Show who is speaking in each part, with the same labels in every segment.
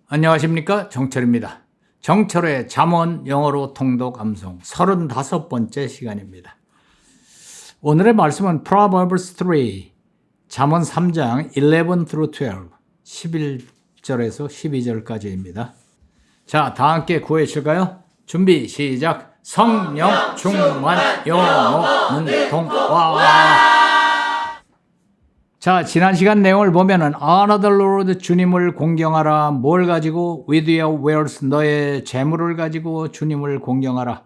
Speaker 1: 안녕하십니까, 정철입니다. 정철의 잠언 영어로 통독 암송 35번째 시간입니다. 오늘의 말씀은 Proverbs 3, 잠언 3장 11 through 12, 11절에서 12절까지입니다. 자, 다 함께 구해주실까요? 준비, 시작. 성령 충만 영어 문통와. 자, 지난 시간 내용을 보면은 Honor the Lord, 주님을 공경하라. 뭘 가지고? With your wealth, 너의 재물을 가지고 주님을 공경하라.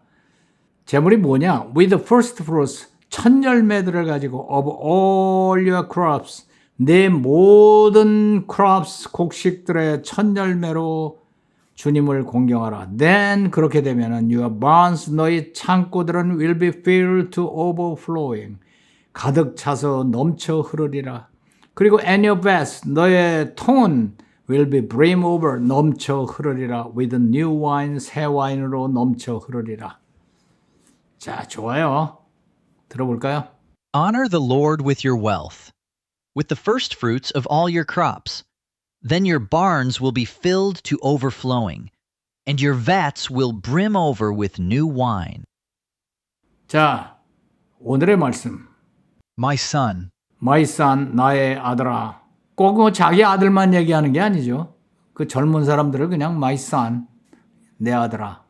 Speaker 1: 재물이 뭐냐? With the first fruits, 첫 열매들을 가지고 of all your crops, 내 모든 crops, 곡식들의 첫 열매로 주님을 공경하라. Then 그렇게 되면은 your barns, 너희 창고들은 will be filled to overflowing, 가득 차서 넘쳐 흐르리라. 그리고 and your vats, 너의 통은 will be brim over, 넘쳐 흐르리라. with new wine, 새 와인으로 넘쳐 흐르리라. 자, 좋아요. 들어볼까요?
Speaker 2: Honor the Lord with your wealth, with the first fruits of all your crops. Then your barns will be filled to overflowing, and your vats will brim over with new wine.
Speaker 1: 자, 오늘의 말씀.
Speaker 2: My son,
Speaker 1: My son, 나의 아들아. 꼭 자기 아들만 얘기하는 게 아니죠. 그 젊은 사람들을 그냥 my son, 내 아들아.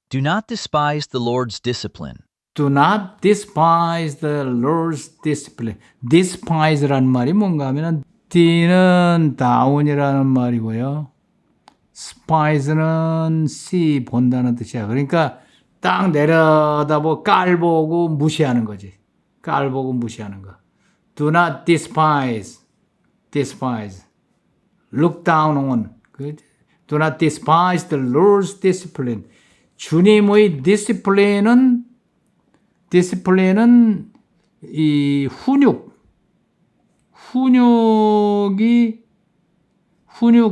Speaker 2: do not despise the Lord's discipline.
Speaker 1: Do not despise the Lord's discipline. despise라는 말이 뭔가 하면은 D는 down이라는 말이고요. spise는 see, 본다는 뜻이야. 그러니까 딱 내려다보고 깔보고 무시하는 거지. 깔보고 무시하는 거. Do not despise. Look down on. Do not despise the Lord's discipline. 주님의 discipline은 이 훈육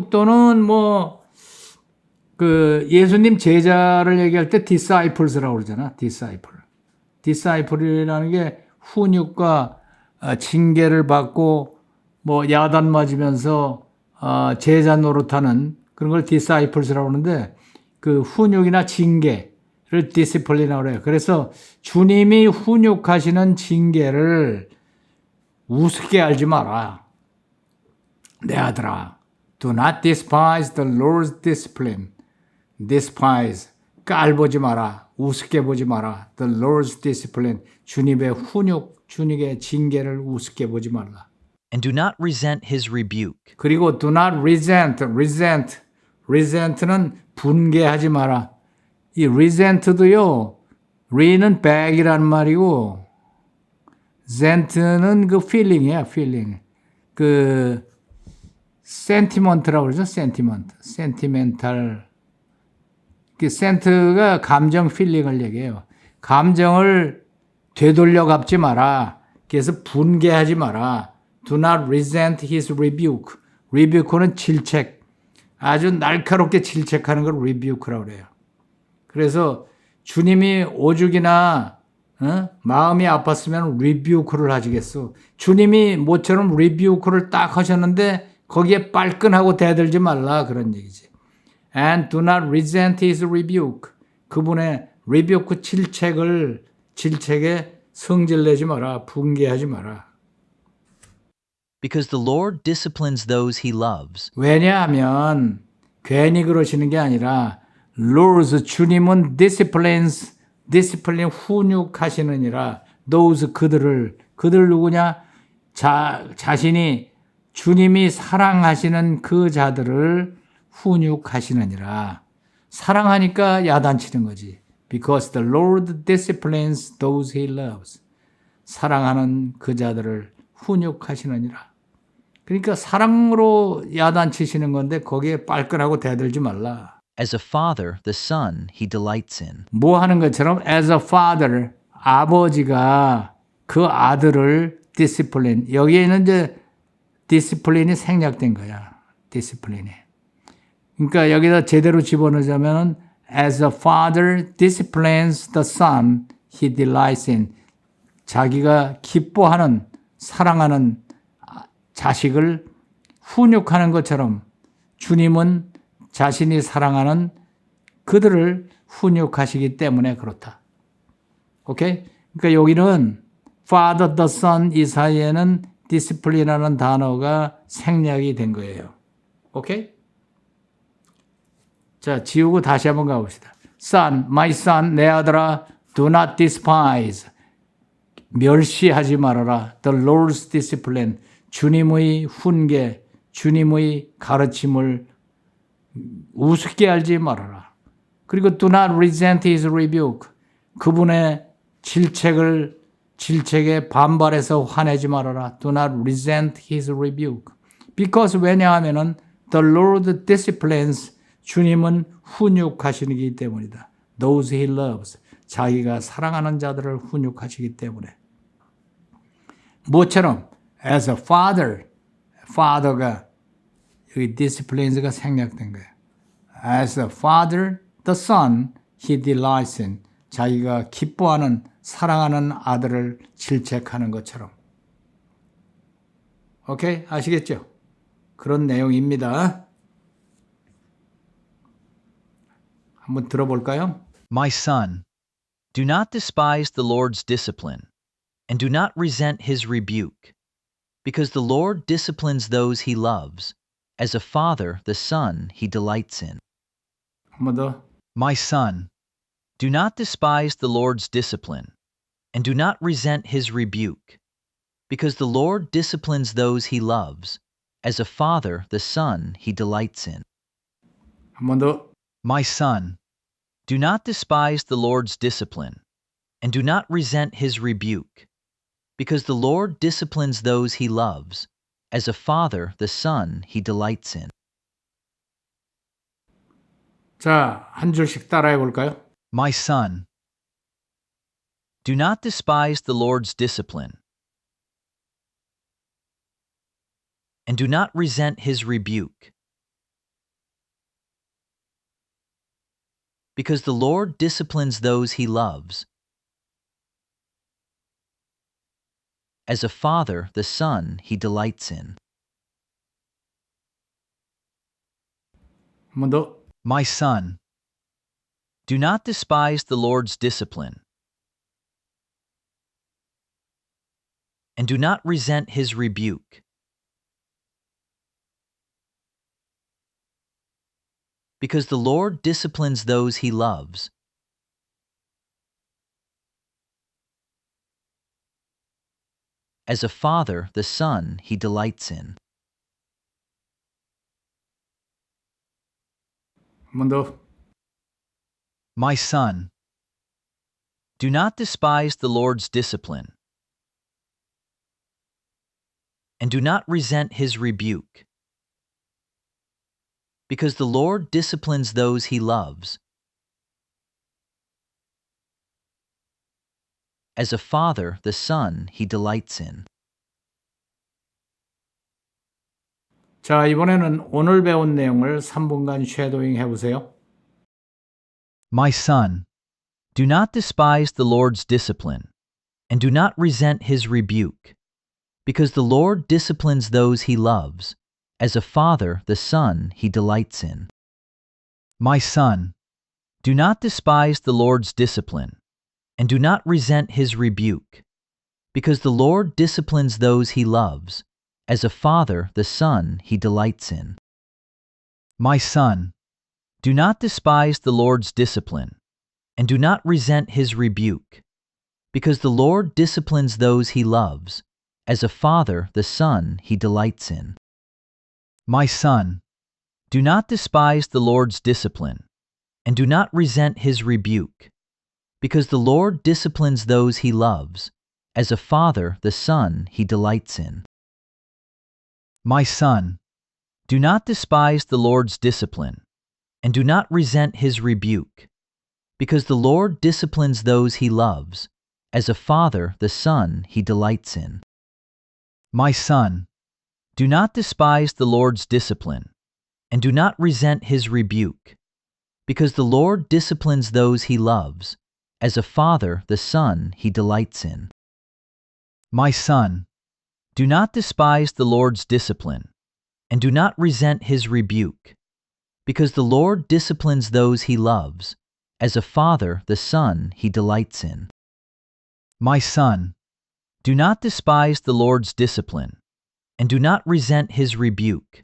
Speaker 1: 또는 예수님 제자를 얘기할 때 disciples라고 그러잖아. disciple이라는 게 훈육과 징계를 받고 야단 맞으면서 제자 노릇하는 그런 걸 disciples라고 하는데 그 훈육이나 징계를 discipline이라고 그래요. 그래서 주님이 훈육하시는 징계를 우습게 알지 마라. 내 아들아. Do not despise the Lord's discipline. despise. 깔보지 마라. 우습게 보지 마라. The Lord's discipline. 주님의 훈육, 주님의 징계를 우습게 보지 말라.
Speaker 2: And do not resent his rebuke.
Speaker 1: 그리고 do not resent는 분개하지 마라. 이 resent도요. re는 back이라는 말이고 sent는 그 feeling이야, feeling. 그 sentiment라고 그러죠, sentimental. 그 sent가 감정 feeling을 얘기해요. 감정을 되돌려 갚지 마라. 그래서 분개하지 마라. Do not resent his rebuke. rebuke는 질책. 아주 날카롭게 질책하는 걸 rebuke라고 그래요. 그래서 주님이 오죽이나 마음이 아팠으면 rebuke를 하시겠어. 주님이 모처럼 rebuke를 딱 하셨는데 거기에 빨끈하고 대들지 말라 그런 얘기지. And do not resent his rebuke. 그분의 rebuke 질책에 성질내지 마라. 분개하지 마라.
Speaker 2: Because the Lord disciplines those he loves.
Speaker 1: 왜냐하면 괜히 그러시는 게 아니라 Lord, 주님은 discipline 훈육하시느니라. those 그들 누구냐? 자신이 주님이 사랑하시는 그 자들을 훈육하시느니라. 사랑하니까 야단치는 거지. Because the Lord disciplines those he loves. 사랑하는 그 자들을 훈육하시느니라. 그러니까 사랑으로 야단치시는 건데 거기에 빨끈하고 대들지 말라.
Speaker 2: As a father, the son he delights in.
Speaker 1: 뭐 하는 것처럼 as a father, 아버지가 그 아들을 discipline. 여기에는 이제 discipline이 생략된 거야. discipline이. 그러니까 여기다 제대로 집어넣자면 as a father disciplines the son he delights in. 자기가 기뻐하는, 사랑하는 자식을 훈육하는 것처럼 주님은 자신이 사랑하는 그들을 훈육하시기 때문에 그렇다. 오케이? 그러니까 여기는 Father, the Son 이 사이에는 discipline이라는 단어가 생략이 된 거예요. 오케이? 자, 지우고 다시 한번 가봅시다. Son, my son, 내 아들아, do not despise. 멸시하지 말아라. The Lord's discipline. 주님의 훈계, 주님의 가르침을 우습게 알지 말아라. 그리고 do not resent his rebuke. 그분의 질책에 반발해서 화내지 말아라. Do not resent his rebuke. Because 왜냐하면은 the Lord disciplines. 주님은 훈육하시기 때문이다. Those he loves. 자기가 사랑하는 자들을 훈육하시기 때문에. 뭐처럼 as a father, father가 여기 disciplines가 생략된 거예요. As a father, the son, he delights in. 자기가 기뻐하는 사랑하는 아들을 질책하는 것처럼. 오케이? 아시겠죠? 그런 내용입니다. 한번 들어볼까요?
Speaker 2: My son, do not despise the Lord's discipline, and do not resent his rebuke, because the Lord disciplines those he loves, as a father the son he delights in.
Speaker 1: 한 번 더.
Speaker 2: My son, do not despise the Lord's discipline, and do not resent his rebuke, because the Lord disciplines those he loves, as a father the son he delights in.
Speaker 1: 한 번 더.
Speaker 2: My son, do not despise the Lord's discipline, and do not resent his rebuke, because the Lord disciplines those he loves, as a father the son he delights in.
Speaker 1: 자, 한 줄씩 따라해 볼까요?
Speaker 2: My son, do not despise the Lord's discipline, and do not resent his rebuke, because the Lord disciplines those he loves, as a father the son he delights in.
Speaker 1: 한 번 더.
Speaker 2: My son, do not despise the Lord's discipline, and do not resent his rebuke, because the Lord disciplines those he loves, as a father the son he delights in.
Speaker 1: 한 번 더.
Speaker 2: My son, do not despise the Lord's discipline, and do not resent his rebuke, because the Lord disciplines those he loves, as a father the son he delights in.
Speaker 1: 자, 이번에는 오늘 배운 내용을 3분간 쉐도잉 해보세요.
Speaker 2: My son, do not despise the Lord's discipline, and do not resent his rebuke, because the Lord disciplines those he loves, as a father the son he delights in. My son, do not despise the Lord's discipline, and do not resent his rebuke, because the Lord disciplines those he loves, as a father the son he delights in. My son, do not despise the Lord's discipline, and do not resent his rebuke, because the Lord disciplines those he loves, as a father the son he delights in. My son, do not despise the Lord's discipline, and do not resent his rebuke, because the Lord disciplines those he loves, as a father the son he delights in. My son, do not despise the Lord's discipline, and do not resent his rebuke, because the Lord disciplines those he loves, as a father the son he delights in. My son, do not despise the Lord's discipline, and do not resent his rebuke, because the Lord disciplines those he loves, as a father the son he delights in. My son, do not despise the Lord's discipline, and do not resent his rebuke, because the Lord disciplines those he loves, as a father the son he delights in. My son, do not despise the Lord's discipline, and do not resent his rebuke,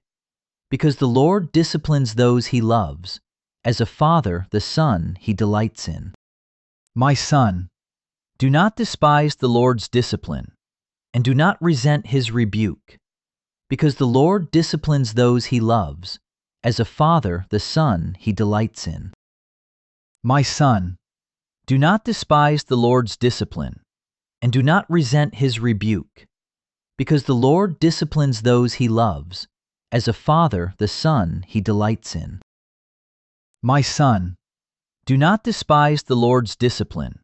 Speaker 2: because the Lord disciplines those he loves, as a father the son he delights in. My son, do not despise the Lord's discipline, and do not resent his rebuke, because the Lord disciplines those he loves, as a father the son he delights in. My son, do not despise the Lord's discipline, and do not resent his rebuke, because the Lord disciplines those he loves, as a father the son he delights in. My son, do not despise the Lord's discipline,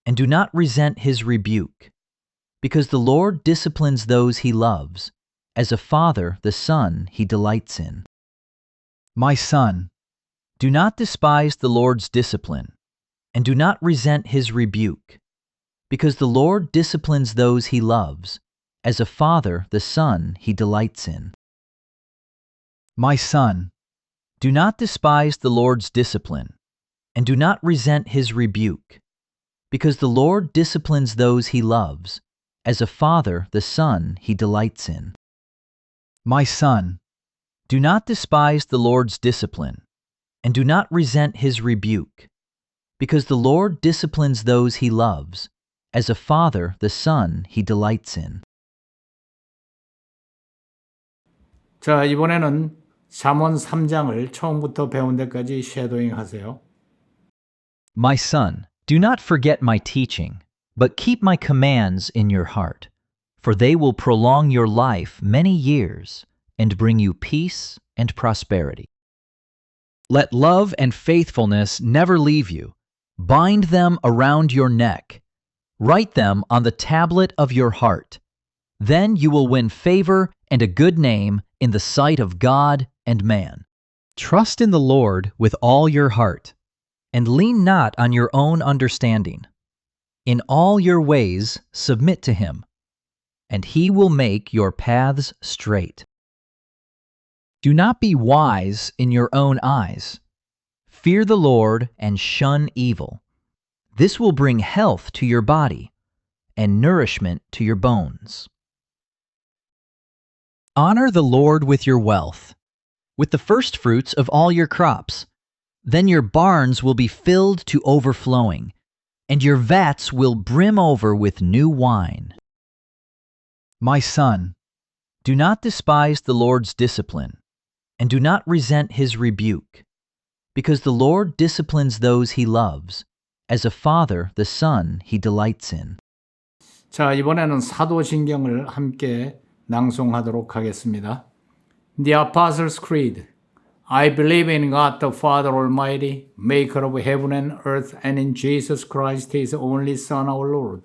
Speaker 2: and do not resent his rebuke, because the Lord disciplines those he loves, as a father the son he delights in. My son, do not despise the Lord's discipline, and do not resent his rebuke, because the Lord disciplines those he loves, as a father the son he delights in. My son, do not despise the Lord's discipline, and do not resent his rebuke, because the Lord disciplines those he loves, as a father the son he delights in. My son, do not despise the Lord's discipline, and do not resent his rebuke, because the Lord disciplines those he loves, as a father the son he delights in.
Speaker 1: 자, 이번에는 잠언 3장을 처음부터 배운 데까지 쉐도잉 하세요.
Speaker 2: My son, do not forget my teaching, but keep my commands in your heart, for they will prolong your life many years and bring you peace and prosperity. Let love and faithfulness never leave you. Bind them around your neck. Write them on the tablet of your heart. Then you will win favor and a good name in the sight of God and man. Trust in the Lord with all your heart, and lean not on your own understanding. In all your ways submit to him, and he will make your paths straight. Do not be wise in your own eyes. Fear the Lord and shun evil. This will bring health to your body and nourishment to your bones. Honor the Lord with your wealth, with the first fruits of all your crops. Then your barns will be filled to overflowing, and your vats will brim over with new wine. My son, do not despise the Lord's discipline, and do not resent his rebuke, because the Lord disciplines those he loves, as a father the son he delights in.
Speaker 1: 자, 이번에는 사도신경을 함께 낭송하도록 하겠습니다. The Apostles' Creed. I believe in God the Father Almighty, maker of heaven and earth, and in Jesus Christ, his only Son, our Lord,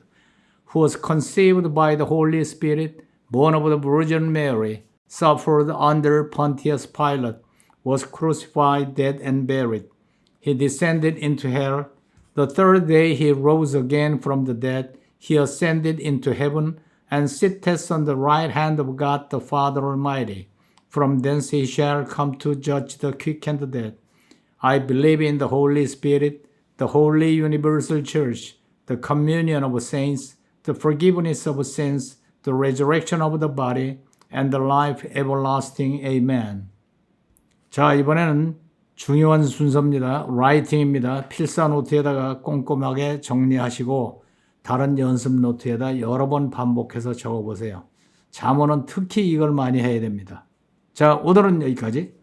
Speaker 1: who was conceived by the Holy Spirit, born of the Virgin Mary, suffered under Pontius Pilate, was crucified, dead, and buried. He descended into hell. The third day he rose again from the dead. He ascended into heaven and sitteth on the right hand of God the Father Almighty. From thence he shall come to judge the quick and the dead. I believe in the Holy Spirit, the holy universal church, the communion of saints, the forgiveness of sins, the resurrection of the body, and the life everlasting. Amen. 자, 이번에는 중요한 순서입니다. 라이팅입니다. 필사 노트에다가 꼼꼼하게 정리하시고 다른 연습 노트에다 여러 번 반복해서 적어보세요. 잠언은 특히 이걸 많이 해야 됩니다. 자, 오늘은 여기까지.